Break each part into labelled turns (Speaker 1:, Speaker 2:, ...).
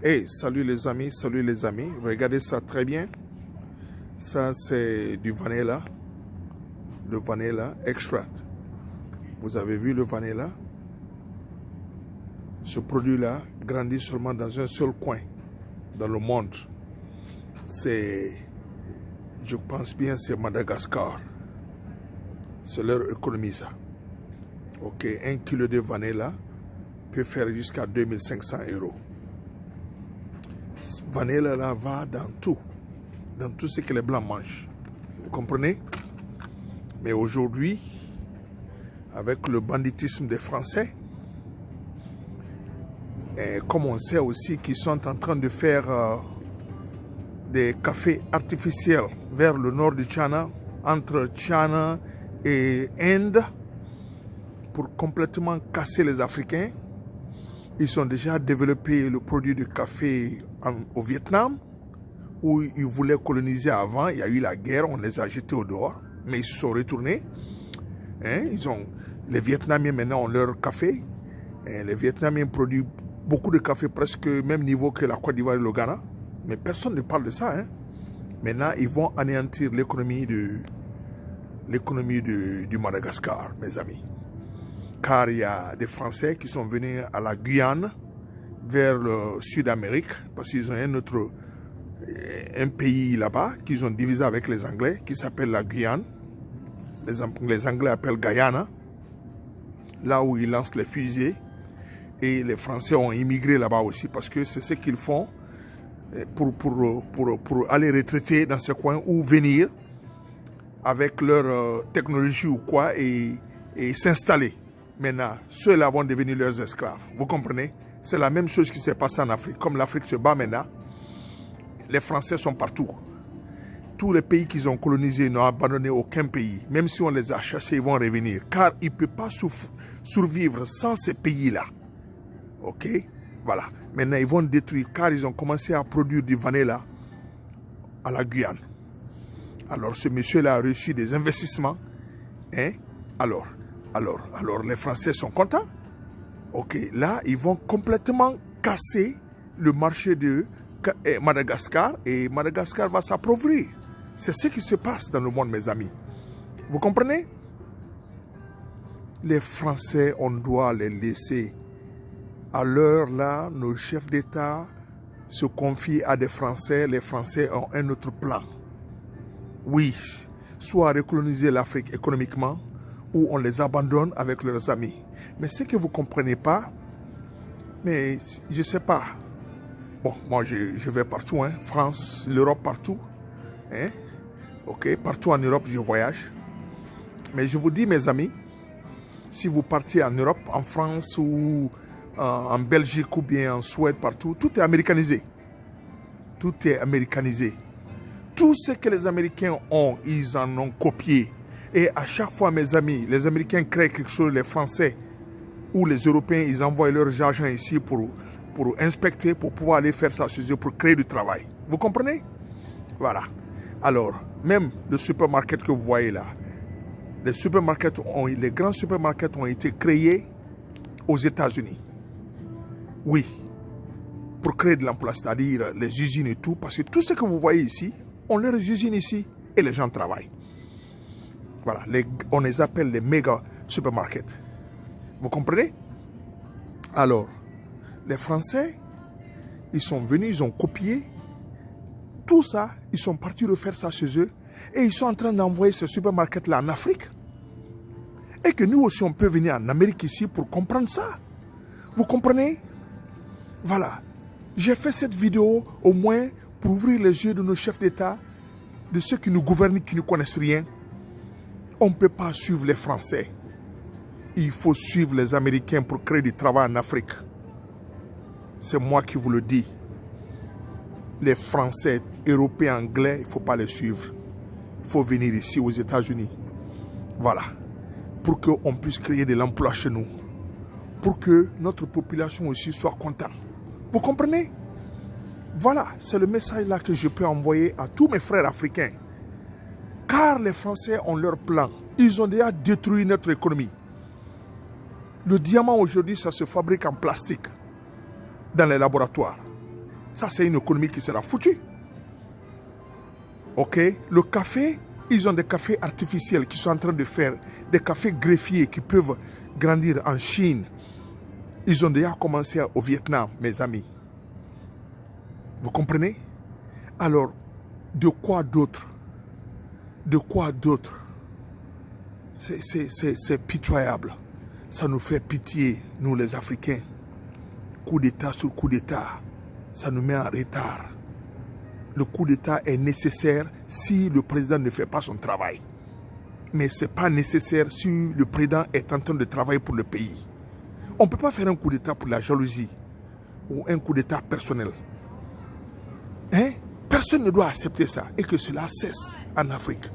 Speaker 1: Hey, salut les amis, regardez ça très bien. Ça c'est du vanilla, le vanilla extract. Vous avez vu le vanilla? Ce produit-là grandit seulement dans un seul coin dans le monde. C'est, je pense bien, c'est Madagascar. C'est leur économie ça. Ok, 1 kilo de vanilla peut faire jusqu'à 2500 €. Vanilla là va dans tout ce que les blancs mangent. Vous comprenez? Mais aujourd'hui, avec le banditisme des Français, et comme on sait aussi qu'ils sont en train de faire des cafés artificiels vers le nord du Tchana, entre Tchana et Inde, pour complètement casser les Africains. Ils ont déjà développé le produit de café au Vietnam, où ils voulaient coloniser avant. Il y a eu la guerre, on les a jetés au dehors, mais ils se sont retournés. Les Vietnamiens maintenant ont leur café. Les Vietnamiens produisent beaucoup de café, presque au même niveau que la Côte d'Ivoire et le Ghana. Mais personne ne parle de ça. Maintenant, ils vont anéantir l'économie du Madagascar, mes amis. Car il y a des Français qui sont venus à la Guyane, vers le Sud-Amérique, parce qu'ils ont un pays là-bas qu'ils ont divisé avec les Anglais, qui s'appelle la Guyane. Les Anglais appellent Guyana, là où ils lancent les fusées. Et les Français ont immigré là-bas aussi, parce que c'est ce qu'ils font pour aller retraiter dans ce coin ou venir avec leur technologie ou quoi et s'installer. Maintenant, ceux-là vont devenir leurs esclaves. Vous comprenez? C'est la même chose qui s'est passée en Afrique. Comme l'Afrique se bat maintenant, les Français sont partout. Tous les pays qu'ils ont colonisés n'ont abandonné aucun pays. Même si on les a chassés, ils vont revenir. Car ils ne peuvent pas survivre sans ces pays-là. Ok? Voilà. Maintenant, ils vont détruire, car ils ont commencé à produire du vanilla à la Guyane. Alors, ce monsieur-là a reçu des investissements. Alors, les Français sont contents. Ok, là, ils vont complètement casser le marché de Madagascar et Madagascar va s'appauvrir. C'est ce qui se passe dans le monde, mes amis. Vous comprenez? Les Français, on doit les laisser. À l'heure là, nos chefs d'État se confient à des Français. Les Français ont un autre plan. Oui, soit recoloniser l'Afrique économiquement, ou on les abandonne avec leurs amis. Mais ce que vous ne comprenez pas, mais je ne sais pas. Bon, moi je vais partout, France, l'Europe, partout. Ok, partout en Europe, je voyage. Mais je vous dis, mes amis, si vous partez en Europe, en France ou en Belgique ou bien en Suède, partout, tout est américanisé. Tout est américanisé. Tout ce que les Américains ont, ils en ont copié. Et à chaque fois, mes amis, les Américains créent quelque chose, les Français ou les Européens, ils envoient leur argent ici pour inspecter, pour pouvoir aller faire ça chez eux, pour créer du travail. Vous comprenez? Voilà. Alors, même le supermarché que vous voyez là, les grands supermarchés ont été créés aux États-Unis. Oui, pour créer de l'emploi, c'est-à-dire les usines et tout, parce que tout ce que vous voyez ici, on leurs usines ici et les gens travaillent. Voilà, on les appelle les méga supermarkets. Vous comprenez? Alors, les Français, ils sont venus, ils ont copié tout ça, ils sont partis refaire ça chez eux et ils sont en train d'envoyer ce supermarket-là en Afrique. Et que nous aussi, on peut venir en Amérique ici pour comprendre ça. Vous comprenez? Voilà. J'ai fait cette vidéo au moins pour ouvrir les yeux de nos chefs d'État, de ceux qui nous gouvernent, qui ne connaissent rien. On ne peut pas suivre les Français. Il faut suivre les Américains pour créer du travail en Afrique. C'est moi qui vous le dis. Les Français, Européens, Anglais, il ne faut pas les suivre. Il faut venir ici aux États-Unis. Voilà. Pour qu'on puisse créer de l'emploi chez nous. Pour que notre population aussi soit contente. Vous comprenez? Voilà, c'est le message là que je peux envoyer à tous mes frères africains. Car les Français ont leur plan. Ils ont déjà détruit notre économie. Le diamant aujourd'hui, ça se fabrique en plastique dans les laboratoires. Ça, c'est une économie qui sera foutue. Ok, le café, ils ont des cafés artificiels qui sont en train de faire, des cafés greffiers qui peuvent grandir en Chine. Ils ont déjà commencé au Vietnam, mes amis. Vous comprenez? Alors, de quoi d'autre? De quoi d'autre? C'est pitoyable. Ça nous fait pitié, nous les Africains. Coup d'État sur coup d'État, ça nous met en retard. Le coup d'État est nécessaire si le président ne fait pas son travail. Mais ce n'est pas nécessaire si le président est en train de travailler pour le pays. On ne peut pas faire un coup d'État pour la jalousie ou un coup d'État personnel. Hein? Personne ne doit accepter ça et que cela cesse en Afrique.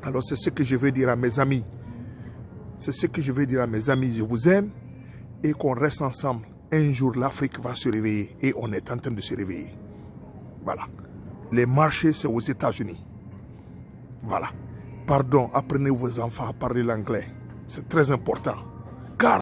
Speaker 1: Alors c'est ce que je veux dire à mes amis. C'est ce que je veux dire à mes amis. Je vous aime et qu'on reste ensemble. Un jour, l'Afrique va se réveiller et on est en train de se réveiller. Voilà. Les marchés, c'est aux États-Unis. Voilà. Pardon, apprenez vos enfants à parler l'anglais. C'est très important.